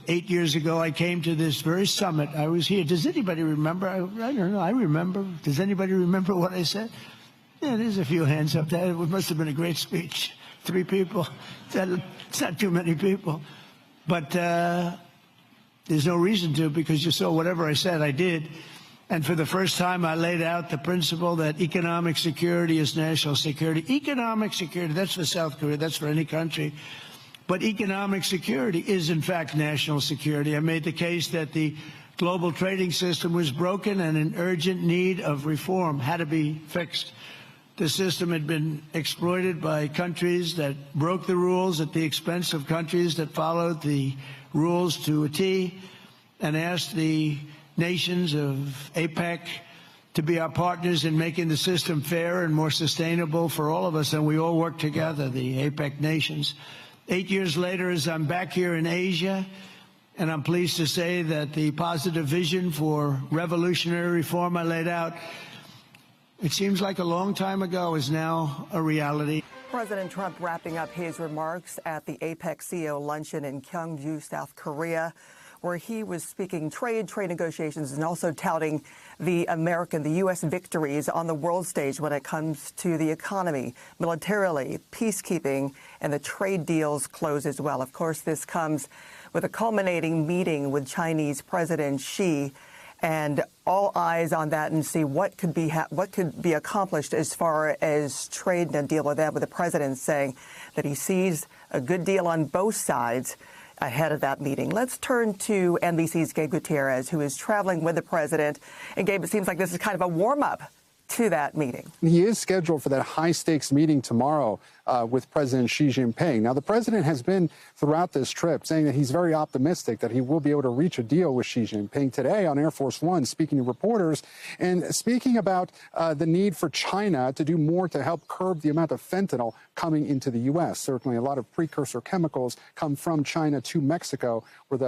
8 years ago, I came to this very summit. I was here. Does anybody remember? I don't know. I remember. Does anybody remember what I said? Yeah, there's a few hands up there. It must have been a great speech. 3 people. It's not too many people. But there's no reason to, because you saw whatever I said, I did. And for the first time, I laid out the principle that economic security is national security. Economic security, that's for South Korea, that's for any country. But economic security is, in fact, national security. I made the case that the global trading system was broken and in urgent need of reform, had to be fixed. The system had been exploited by countries that broke the rules at the expense of countries that followed the rules to a T, and asked the nations of APEC to be our partners in making the system fair and more sustainable for all of us, and we all work together, the APEC nations. 8 years later, as I'm back here in Asia, and I'm pleased to say that the positive vision for revolutionary reform I laid out, it seems like a long time ago, is now a reality. President Trump wrapping up his remarks at the APEC CEO luncheon in Gyeongju, South Korea, where he was speaking trade negotiations and also touting the U.S. victories on the world stage when it comes to the economy, militarily, peacekeeping, and the trade deals close as well. Of course, this comes with a culminating meeting with Chinese President Xi, and all eyes on that and see what could be accomplished as far as trade and a deal with that, with the president saying that he sees a good deal on both sides ahead of that meeting. Let's turn to NBC's Gabe Gutierrez, who is traveling with the president. And Gabe, it seems like this is kind of a warm-up to that meeting. He is scheduled for that high-stakes meeting tomorrow with President Xi Jinping. Now, the president has been throughout this trip saying that he's very optimistic that he will be able to reach a deal with Xi Jinping today on Air Force One, speaking to reporters and speaking about the need for China to do more to help curb the amount of fentanyl coming into the U.S. Certainly, a lot of precursor chemicals come from China to Mexico, where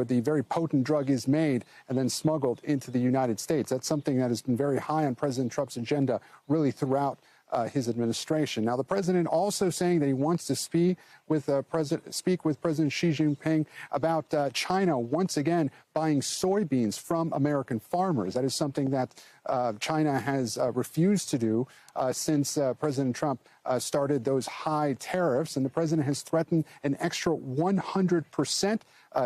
the very potent drug is made and then smuggled into the United States. That's something that has been very high on President Trump's agenda really throughout his administration. Now, the president also saying that he wants to speak with President Xi Jinping about China once again buying soybeans from American farmers. That is something that China has refused to do since President Trump started those high tariffs, and the president has threatened an extra 100%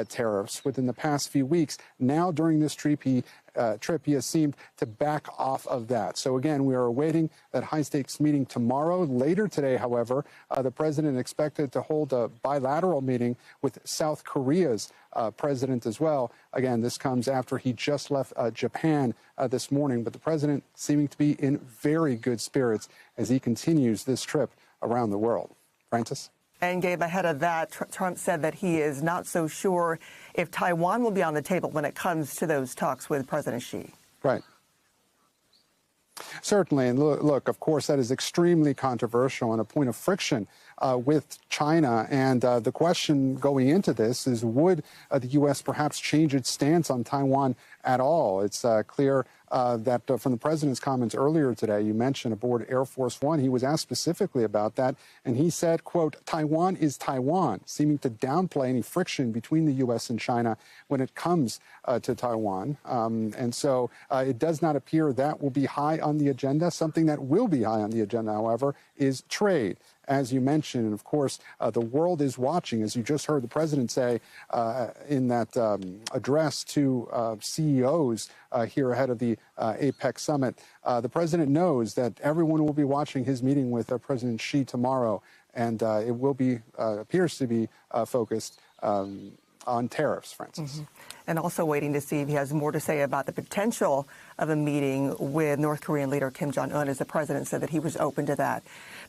tariffs within the past few weeks. Now, during this trip, he has seemed to back off of that. So again, we are awaiting that high-stakes meeting tomorrow. Later today, however, the president expected to hold a bilateral meeting with South Korea's president as well. Again, this comes after he just left Japan this morning, but the president seeming to be in very good spirits as he continues this trip around the world. Francis? And Gabe, ahead of that, Trump said that he is not so sure if Taiwan will be on the table when it comes to those talks with President Xi. Right. Certainly. And look, of course, that is extremely controversial and a point of friction with China. And the question going into this is, would the U.S. perhaps change its stance on Taiwan at all? It's clear that from the president's comments earlier today, you mentioned aboard Air Force One, he was asked specifically about that. And he said, quote, Taiwan is Taiwan, seeming to downplay any friction between the U.S. and China when it comes to Taiwan. And so it does not appear that will be high on the agenda. Something that will be high on the agenda, however, is trade. As you mentioned, and of course, the world is watching, as you just heard the president say in that address to CEOs here ahead of the APEC summit. The president knows that everyone will be watching his meeting with President Xi tomorrow, and it will be, appears to be focused on tariffs, Francis. Mm-hmm. And also waiting to see if he has more to say about the potential of a meeting with North Korean leader Kim Jong-un, as the president said that he was open to that.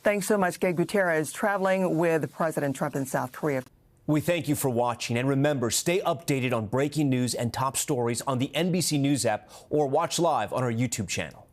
Thanks so much, Gabe Gutierrez, traveling with President Trump in South Korea. We thank you for watching. And remember, stay updated on breaking news and top stories on the NBC News app or watch live on our YouTube channel.